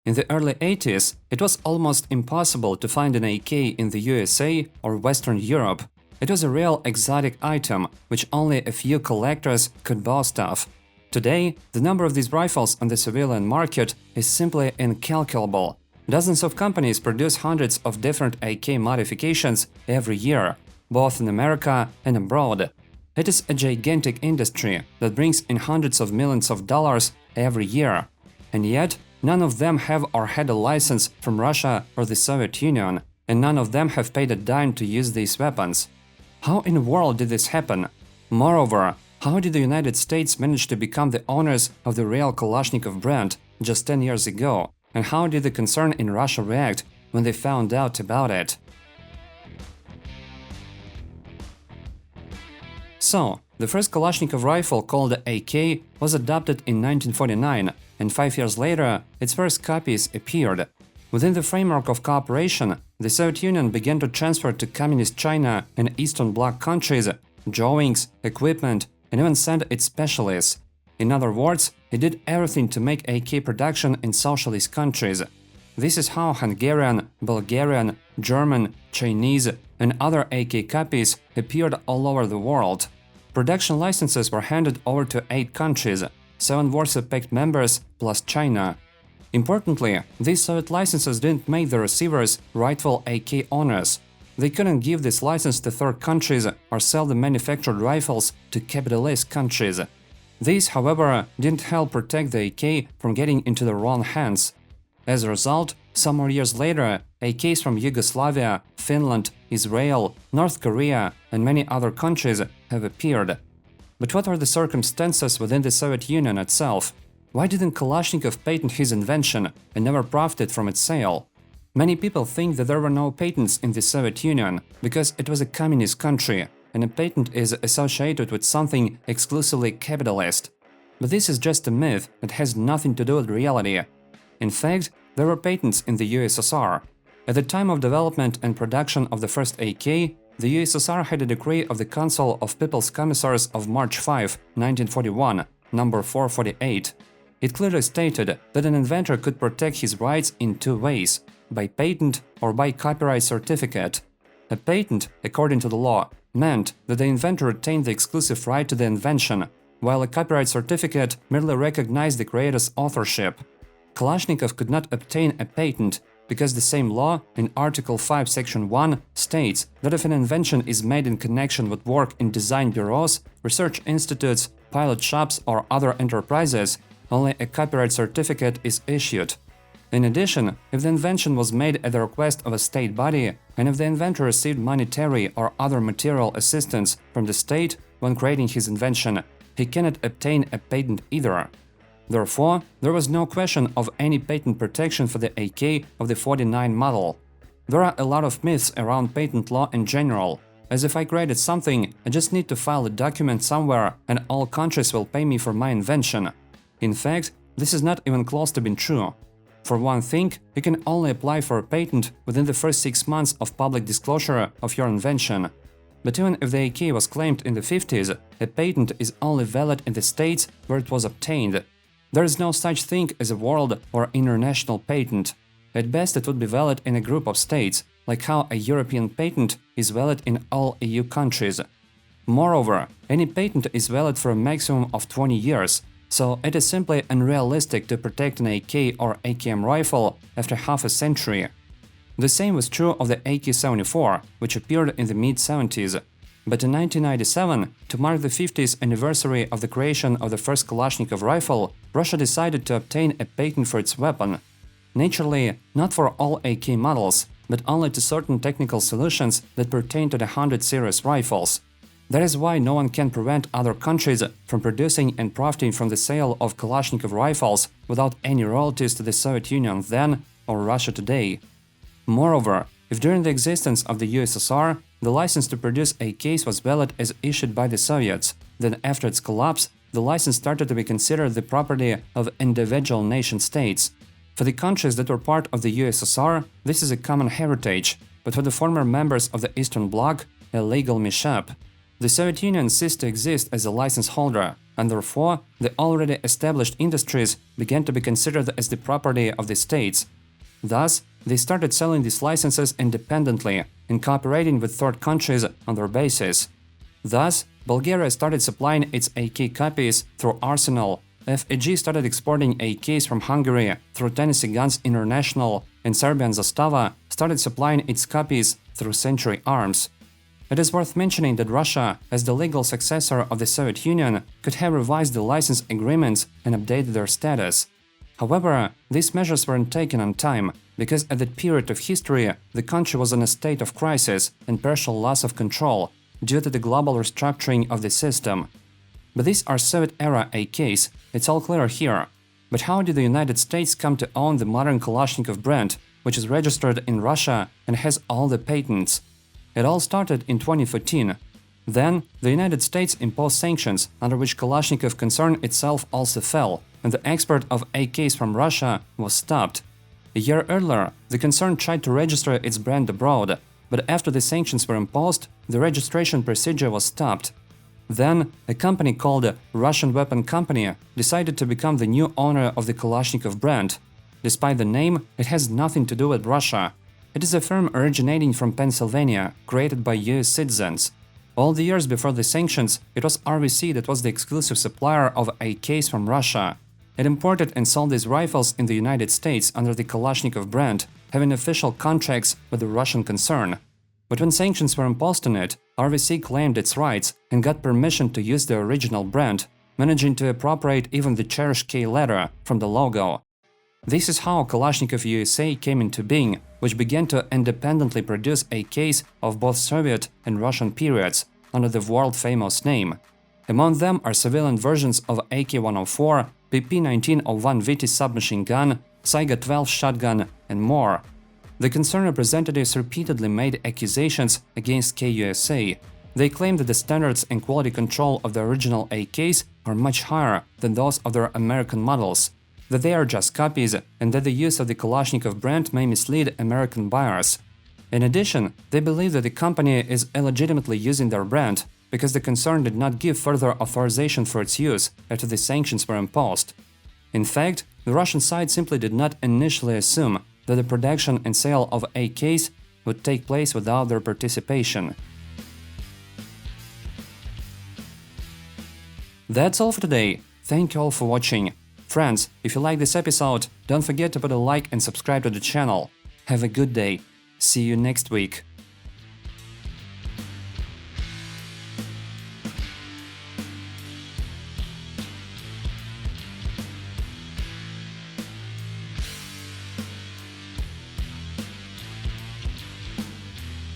In the early 80s, it was almost impossible to find an AK in the USA or Western Europe. It was a real exotic item, which only a few collectors could boast of. Today, the number of these rifles on the civilian market is simply incalculable. Dozens of companies produce hundreds of different AK modifications every year, both in America and abroad. It is a gigantic industry that brings in hundreds of millions of dollars every year. And yet, none of them have or had a license from Russia or the Soviet Union, and none of them have paid a dime to use these weapons. How in the world did this happen? Moreover, how did the United States manage to become the owners of the real Kalashnikov brand just 10 years ago? And how did the concern in Russia react when they found out about it? So, the first Kalashnikov rifle, called the AK, was adopted in 1949, and 5 years later, its first copies appeared. Within the framework of cooperation, the Soviet Union began to transfer to Communist China and Eastern Bloc countries drawings, equipment, and even send its specialists. In other words, it did everything to make AK production in socialist countries. This is how Hungarian, Bulgarian, German, Chinese, and other AK copies appeared all over the world. Production licenses were handed over to 8 countries, 7 Warsaw Pact members plus China. Importantly, these Soviet licenses didn't make the receivers rightful AK owners. They couldn't give this license to third countries or sell the manufactured rifles to capitalist countries. These, however, didn't help protect the AK from getting into the wrong hands. As a result, some more years later, AKs from Yugoslavia, Finland, Israel, North Korea, and many other countries have appeared. But what were the circumstances within the Soviet Union itself? Why didn't Kalashnikov patent his invention and never profited from its sale? Many people think that there were no patents in the Soviet Union because it was a communist country, and a patent is associated with something exclusively capitalist. But this is just a myth that has nothing to do with reality. In fact, there were patents in the USSR. At the time of development and production of the first AK, the USSR had a decree of the Council of People's Commissars of March 5, 1941, number 448. It clearly stated that an inventor could protect his rights in 2 ways: by patent or by copyright certificate. A patent, according to the law, meant that the inventor retained the exclusive right to the invention, while a copyright certificate merely recognized the creator's authorship. Kalashnikov could not obtain a patent because the same law, in Article 5, Section 1, states that if an invention is made in connection with work in design bureaus, research institutes, pilot shops, or other enterprises, only a copyright certificate is issued. In addition, if the invention was made at the request of a state body, and if the inventor received monetary or other material assistance from the state when creating his invention, he cannot obtain a patent either. Therefore, there was no question of any patent protection for the AK of the 49 model. There are a lot of myths around patent law in general, as if I created something, I just need to file a document somewhere and all countries will pay me for my invention. In fact, this is not even close to being true. For one thing, you can only apply for a patent within the first 6 months of public disclosure of your invention. But even if the AK was claimed in the 50s, a patent is only valid in the states where it was obtained. There is no such thing as a world or international patent. At best, it would be valid in a group of states, like how a European patent is valid in all EU countries. Moreover, any patent is valid for a maximum of 20 years, so it is simply unrealistic to protect an AK or AKM rifle after half a century. The same was true of the AK-74, which appeared in the mid-70s. But in 1997, to mark the 50th anniversary of the creation of the first Kalashnikov rifle, Russia decided to obtain a patent for its weapon. Naturally, not for all AK models, but only to certain technical solutions that pertain to the 100 series rifles. That is why no one can prevent other countries from producing and profiting from the sale of Kalashnikov rifles without any royalties to the Soviet Union then or Russia today. Moreover, if during the existence of the USSR, the license to produce AKs was valid as issued by the Soviets, then after its collapse, the license started to be considered the property of individual nation-states. For the countries that were part of the USSR, this is a common heritage, but for the former members of the Eastern Bloc, a legal mishap. The Soviet Union ceased to exist as a license holder, and therefore the already established industries began to be considered as the property of the states. Thus, they started selling these licenses independently and cooperating with third countries on their basis. Thus, Bulgaria started supplying its AK copies through Arsenal, FAG started exporting AKs from Hungary through Tennessee Guns International, and Serbian Zastava started supplying its copies through Century Arms. It is worth mentioning that Russia, as the legal successor of the Soviet Union, could have revised the license agreements and updated their status. However, these measures weren't taken on time, because at that period of history, the country was in a state of crisis and partial loss of control due to the global restructuring of the system. But these are Soviet-era AKs, it's all clear here. But how did the United States come to own the modern Kalashnikov brand, which is registered in Russia and has all the patents? It all started in 2014. Then, the United States imposed sanctions, under which Kalashnikov concern itself also fell, and the export of AKs from Russia was stopped. A year earlier, the concern tried to register its brand abroad, but after the sanctions were imposed, the registration procedure was stopped. Then, a company called Russian Weapon Company decided to become the new owner of the Kalashnikov brand. Despite the name, it has nothing to do with Russia. It is a firm originating from Pennsylvania, created by US citizens. All the years before the sanctions, it was RVC that was the exclusive supplier of AKs from Russia. It imported and sold these rifles in the United States under the Kalashnikov brand, having official contracts with the Russian concern. But when sanctions were imposed on it, RVC claimed its rights and got permission to use the original brand, managing to appropriate even the cherished K letter from the logo. This is how Kalashnikov USA came into being, which began to independently produce AKs of both Soviet and Russian periods under the world-famous name. Among them are civilian versions of AK-104, PP-1901 VT submachine gun, Saiga-12 shotgun, and more. The concern representatives repeatedly made accusations against KUSA. They claimed that the standards and quality control of the original AKs are much higher than those of their American models, that they are just copies, and that the use of the Kalashnikov brand may mislead American buyers. In addition, they believe that the company is illegitimately using their brand because the concern did not give further authorization for its use after the sanctions were imposed. In fact, the Russian side simply did not initially assume that the production and sale of AKs would take place without their participation. That's all for today. Thank you all for watching. Friends, if you like this episode, don't forget to put a like and subscribe to the channel. Have a good day. See you next week.